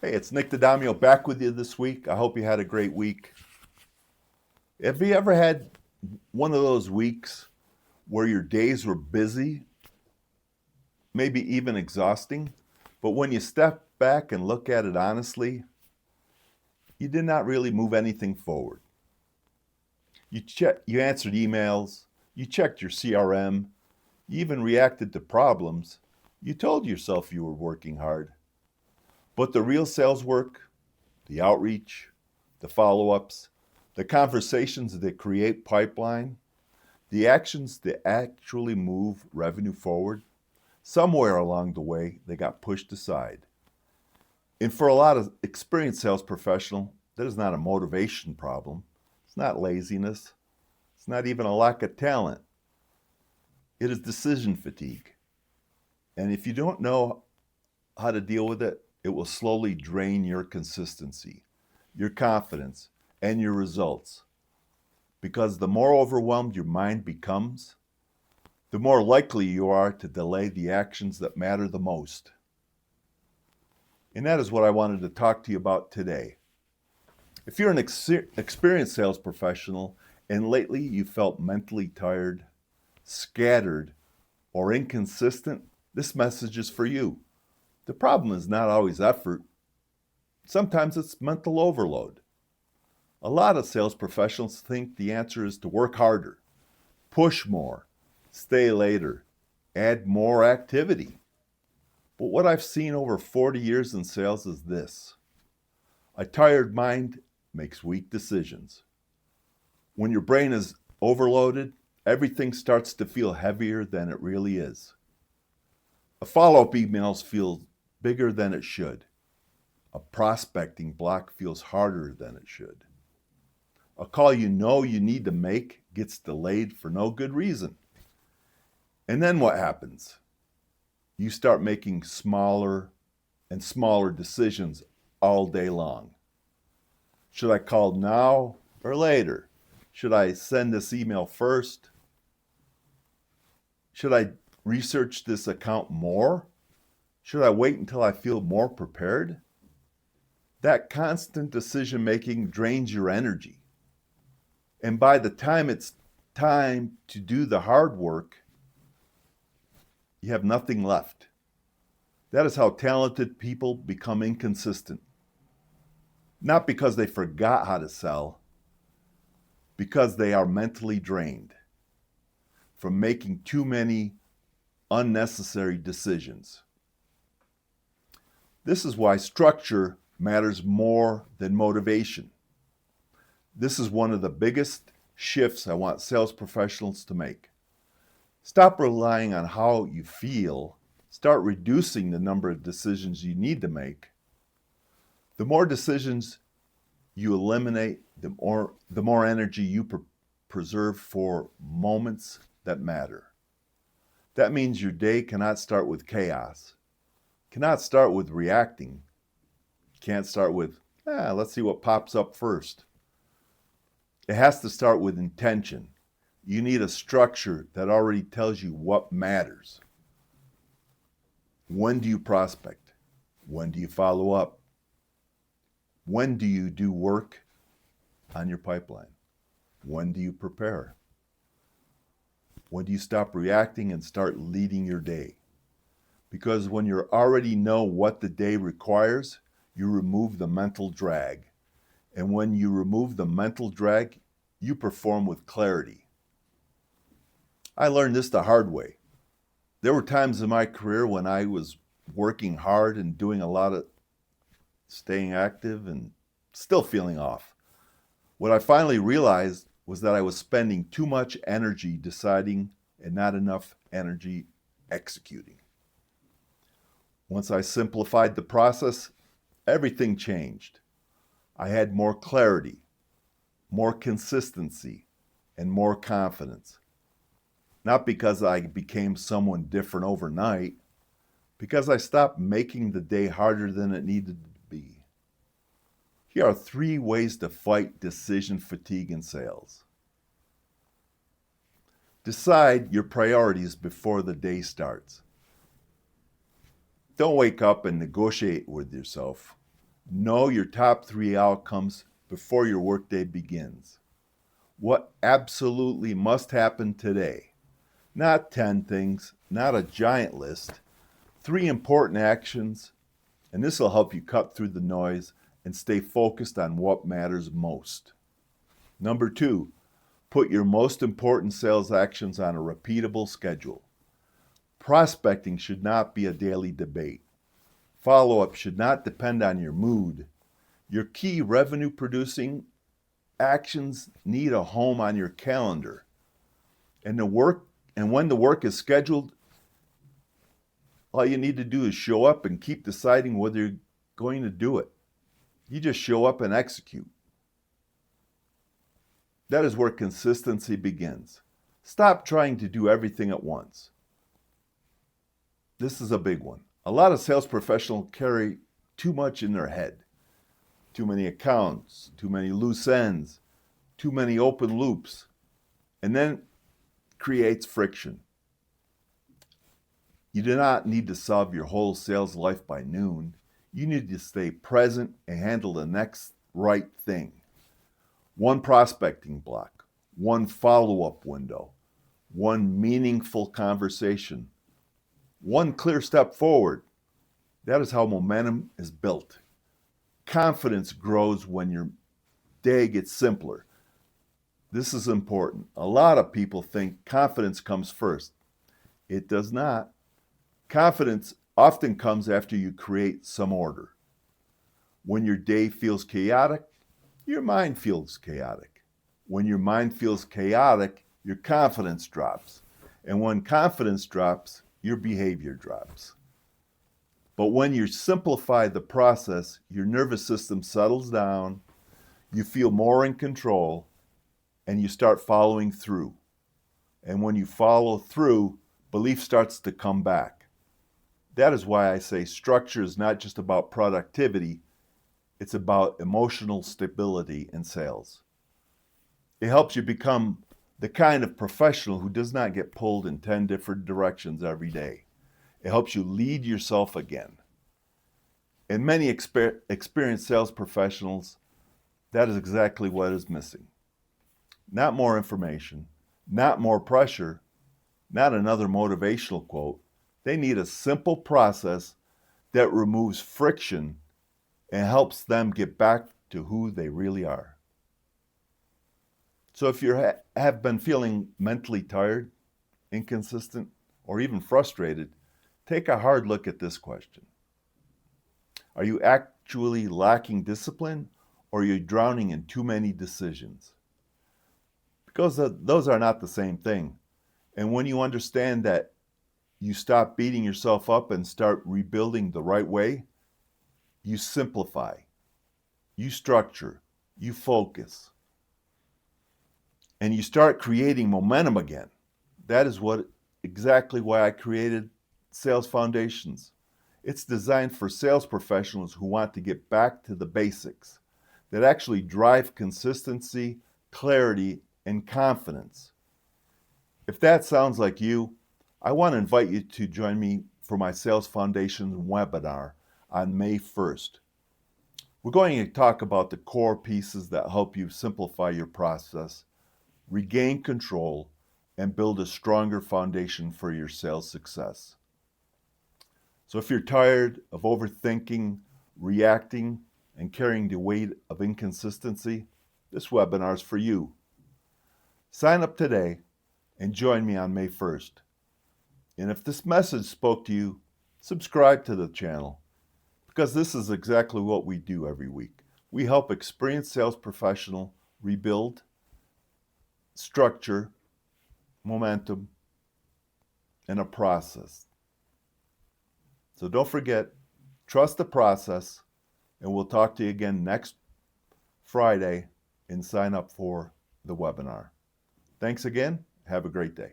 Hey, it's Nick Dadamio back with you this week. I hope you had a great week. Have you ever had one of those weeks where your days were busy, maybe even exhausting, but when you step back and look at it honestly, you did not really move anything forward? You answered emails, you checked your CRM, you even reacted to problems. You told yourself you were working hard. But the real sales work, the outreach, the follow ups, the conversations that create pipeline, the actions that actually move revenue forward, somewhere along the way, they got pushed aside. And for a lot of experienced sales professional, that is not a motivation problem. It's not laziness. It's not even a lack of talent. It is decision fatigue. And if you don't know how to deal with it, it will slowly drain your consistency, your confidence, and your results. Because the more overwhelmed your mind becomes, the more likely you are to delay the actions that matter the most. And that is what I wanted to talk to you about today. If you're an experienced sales professional and lately you felt mentally tired, scattered, or inconsistent, this message is for you. The problem is not always effort. Sometimes it's mental overload. A lot of sales professionals think the answer is to work harder, push more, stay later, add more activity. But what I've seen over 40 years in sales is this: a tired mind makes weak decisions. When your brain is overloaded, everything starts to feel heavier than it really is. A follow-up email feels bigger than it should. A prospecting block feels harder than it should. A call you know you need to make gets delayed for no good reason. And then what happens? You start making smaller and smaller decisions all day long. Should I call now or later? Should I send this email first? Should I research this account more? Should I wait until I feel more prepared? That constant decision making drains your energy. And by the time it's time to do the hard work, you have nothing left. That is how talented people become inconsistent. Not because they forgot how to sell, because they are mentally drained from making too many unnecessary decisions. This is why structure matters more than motivation. This is one of the biggest shifts I want sales professionals to make. Stop relying on how you feel. Start reducing the number of decisions you need to make. The more decisions you eliminate, the more energy you preserve for moments that matter. That means your day cannot start with chaos, cannot start with reacting, can't start with, let's see what pops up first. It has to start with intention. You need a structure that already tells you what matters. When do you prospect? When do you follow up? When do you do work on your pipeline? When do you prepare? When do you stop reacting and start leading your day? Because when you already know what the day requires, you remove the mental drag. And when you remove the mental drag, you perform with clarity. I learned this the hard way. There were times in my career when I was working hard and doing a lot of staying active and still feeling off. What I finally realized was that I was spending too much energy deciding and not enough energy executing. Once I simplified the process, everything changed. I had more clarity, more consistency, and more confidence. Not because I became someone different overnight, because I stopped making the day harder than it needed to be. Here are 3 ways to fight decision fatigue in sales. Decide your priorities before the day starts. Don't wake up and negotiate with yourself. Know your top 3 outcomes before your workday begins. What absolutely must happen today? Not 10 things, not a giant list. 3 important actions, and this will help you cut through the noise and stay focused on what matters most. Number 2, put your most important sales actions on a repeatable schedule. Prospecting should not be a daily debate. Follow-up should not depend on your mood. Your key revenue-producing actions need a home on your calendar. And when the work is scheduled, all you need to do is show up and keep deciding whether you're going to do it. You just show up and execute. That is where consistency begins. Stop trying to do everything at once. This is a big one. A lot of sales professionals carry too much in their head. Too many accounts, too many loose ends, too many open loops, and then creates friction. You do not need to solve your whole sales life by noon. You need to stay present and handle the next right thing. One prospecting block, one follow-up window, one meaningful conversation, one clear step forward. That is how momentum is built. Confidence grows when your day gets simpler. This is important. A lot of people think confidence comes first. It does not. Confidence often comes after you create some order. When your day feels chaotic, your mind feels chaotic. When your mind feels chaotic, your confidence drops. And when confidence drops, your behavior drops. But when you simplify the process, your nervous system settles down, you feel more in control, and you start following through. And when you follow through, belief starts to come back. That is why I say structure is not just about productivity, it's about emotional stability in sales. It helps you become the kind of professional who does not get pulled in 10 different directions every day. It helps you lead yourself again. In many experienced sales professionals, that is exactly what is missing. Not more information, not more pressure, not another motivational quote. They need a simple process that removes friction and helps them get back to who they really are. So if you have been feeling mentally tired, inconsistent, or even frustrated, take a hard look at this question. Are you actually lacking discipline, or are you drowning in too many decisions? Because those are not the same thing. And when you understand that, you stop beating yourself up and start rebuilding the right way, you simplify, you structure, you focus, and you start creating momentum again. That is exactly why I created Sales Foundations. It's designed for sales professionals who want to get back to the basics, that actually drive consistency, clarity, and confidence. If that sounds like you, I want to invite you to join me for my Sales Foundations webinar on May 1st. We're going to talk about the core pieces that help you simplify your process, regain control, and build a stronger foundation for your sales success. So if you're tired of overthinking, reacting, and carrying the weight of inconsistency, this webinar is for you. Sign up today and join me on May 1st. And if this message spoke to you, subscribe to the channel, because this is exactly what we do every week. We help experienced sales professionals rebuild, structure, momentum, and a process. So don't forget, trust the process, and we'll talk to you again next Friday and sign up for the webinar. Thanks again. Have a great day.